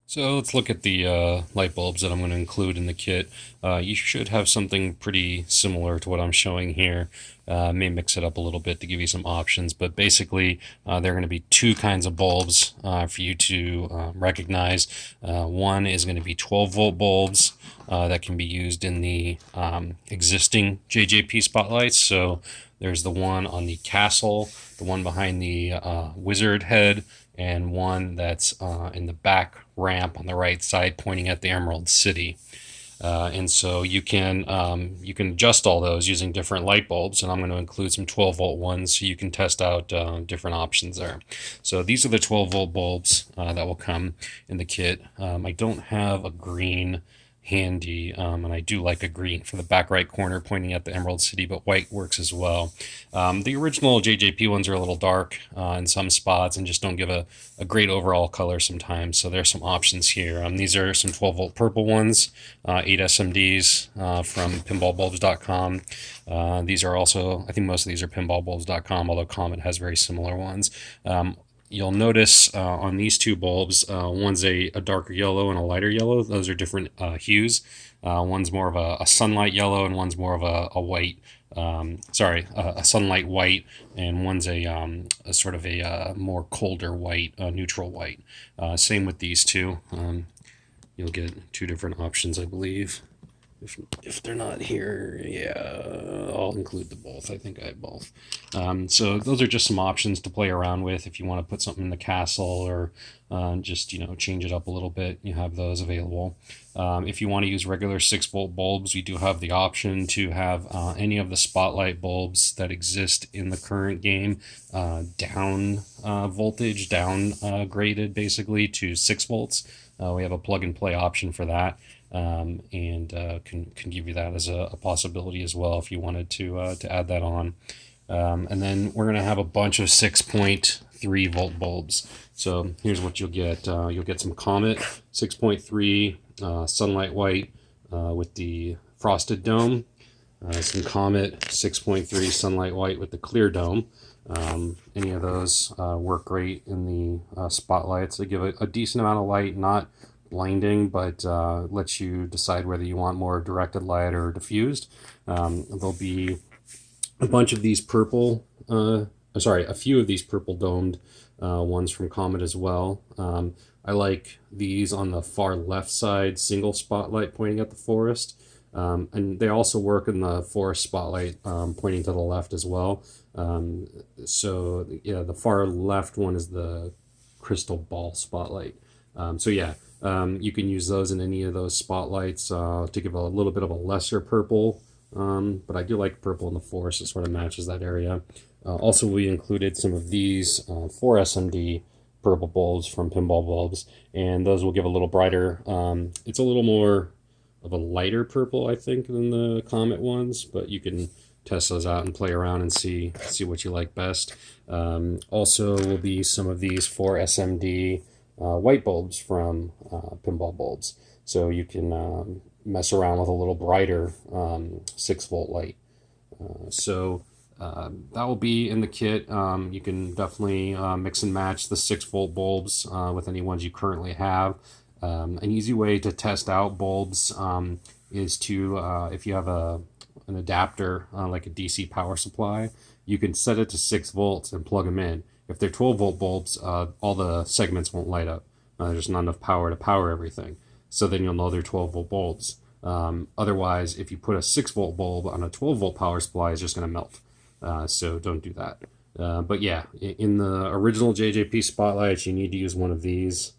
So let's look at the light bulbs that I'm going to include in the kit. You should have something pretty similar to what I'm showing here. May mix it up a little bit to give you some options, but basically there are going to be two kinds of bulbs for you to recognize. One is going to be 12-volt bulbs that can be used in the existing JJP spotlights. So there's the one on the castle, the one behind the wizard head, and one that's in the back ramp on the right side pointing at the Emerald City. And so you can adjust all those using different light bulbs, and I'm going to include some 12-volt ones so you can test out different options there. So these are the 12-volt bulbs that will come in the kit. I don't have a green handy, and I do like a green for the back right corner pointing at the Emerald City, but white works as well. The original JJP ones are a little dark in some spots and just don't give a great overall color sometimes, so there's some options here. These are some 12-volt purple ones, 8 SMDs from pinballbulbs.com. These are also, I think most of these are pinballbulbs.com, although Comet has very similar ones. You'll notice on these two bulbs, one's a darker yellow and a lighter yellow. Those are different hues. One's more of a sunlight yellow and one's more of a white. A sunlight white, and one's a sort of a more colder white, neutral white. Same with these two. You'll get two different options, I believe. If they're not here, yeah, I'll include the both. I think I have both. So those are just some options to play around with if you want to put something in the castle or just change it up a little bit. You have those available. If you want to use regular 6-volt bulbs, we do have the option to have any of the spotlight bulbs that exist in the current game down voltage, down graded basically to 6 volts. We have a plug and play option for that. And can give you that as a possibility as well if you wanted to add that on. And then we're going to have a bunch of 6.3-volt bulbs. So here's what you'll get. You'll get some Comet 6.3 sunlight white with the frosted dome. Some Comet 6.3 sunlight white with the clear dome. Any of those work great in the spotlights. They give a decent amount of light, not blinding, but lets you decide whether you want more directed light or diffused. There'll be a bunch of these purple, a few of these purple domed ones from Comet as well. I like these on the far left side, single spotlight pointing at the forest. And they also work in the forest spotlight pointing to the left as well. So yeah, the far left one is the crystal ball spotlight. You can use those in any of those spotlights to give a little bit of a lesser purple, but I do like purple in the forest. It sort of matches that area. Also, we included some of these 4 SMD purple bulbs from Pinball Bulbs, and those will give a little brighter. It's a little more of a lighter purple, I think, than the Comet ones, but you can test those out and play around and see what you like best. Also will be some of these 4 SMD white bulbs from Pinball Bulbs. So you can mess around with a little brighter 6-volt light. That will be in the kit. You can definitely mix and match the 6-volt bulbs with any ones you currently have. An easy way to test out bulbs is to, if you have an adapter, like a DC power supply, you can set it to 6 volts and plug them in. If they're 12-volt bulbs, all the segments won't light up. There's not enough power to power everything. So then you'll know they're 12-volt bulbs. Otherwise, if you put a 6-volt bulb on a 12-volt power supply, it's just going to melt. So don't do that. But yeah, in the original JJP spotlights, you need to use one of these.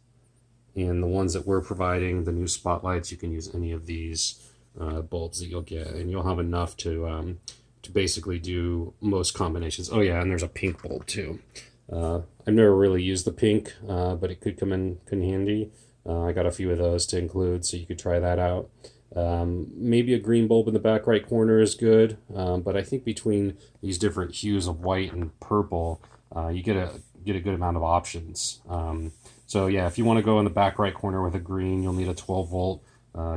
And the ones that we're providing, the new spotlights, you can use any of these bulbs that you'll get. And you'll have enough to basically do most combinations. Oh yeah, and there's a pink bulb too. I've never really used the pink, but it could come in handy. I got a few of those to include, so you could try that out. Maybe a green bulb in the back right corner is good, but I think between these different hues of white and purple, you get a good amount of options. So yeah, if you want to go in the back right corner with a green, you'll need a 12-volt.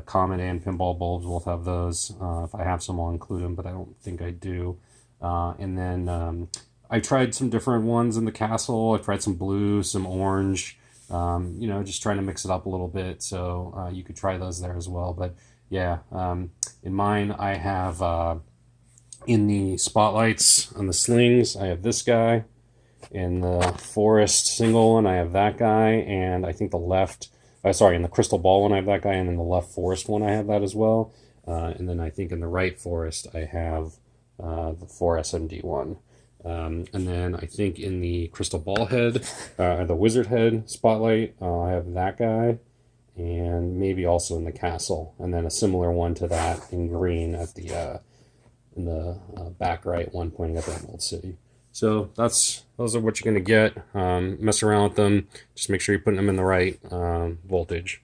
Comet and Pinball Bulbs both have those. If I have some, I'll include them, but I don't think I do. And then I tried some different ones in the castle. I tried some blue, some orange, You know, just trying to mix it up a little bit. So you could try those there as well. But yeah, in mine, I have in the spotlights on the slings, I have this guy. In the forest single one, I have that guy, and I think the left, sorry, in the crystal ball one, I have that guy, and in the left forest one, I have that as well. And then I think in the right forest, I have the 4SMD one. And then I think in the crystal ball head, the wizard head spotlight, I have that guy, and maybe also in the castle, and then a similar one to that in green at the in the back right one pointing at the Emerald City. So those are what you're going to get. Mess around with them. Just make sure you're putting them in the right voltage.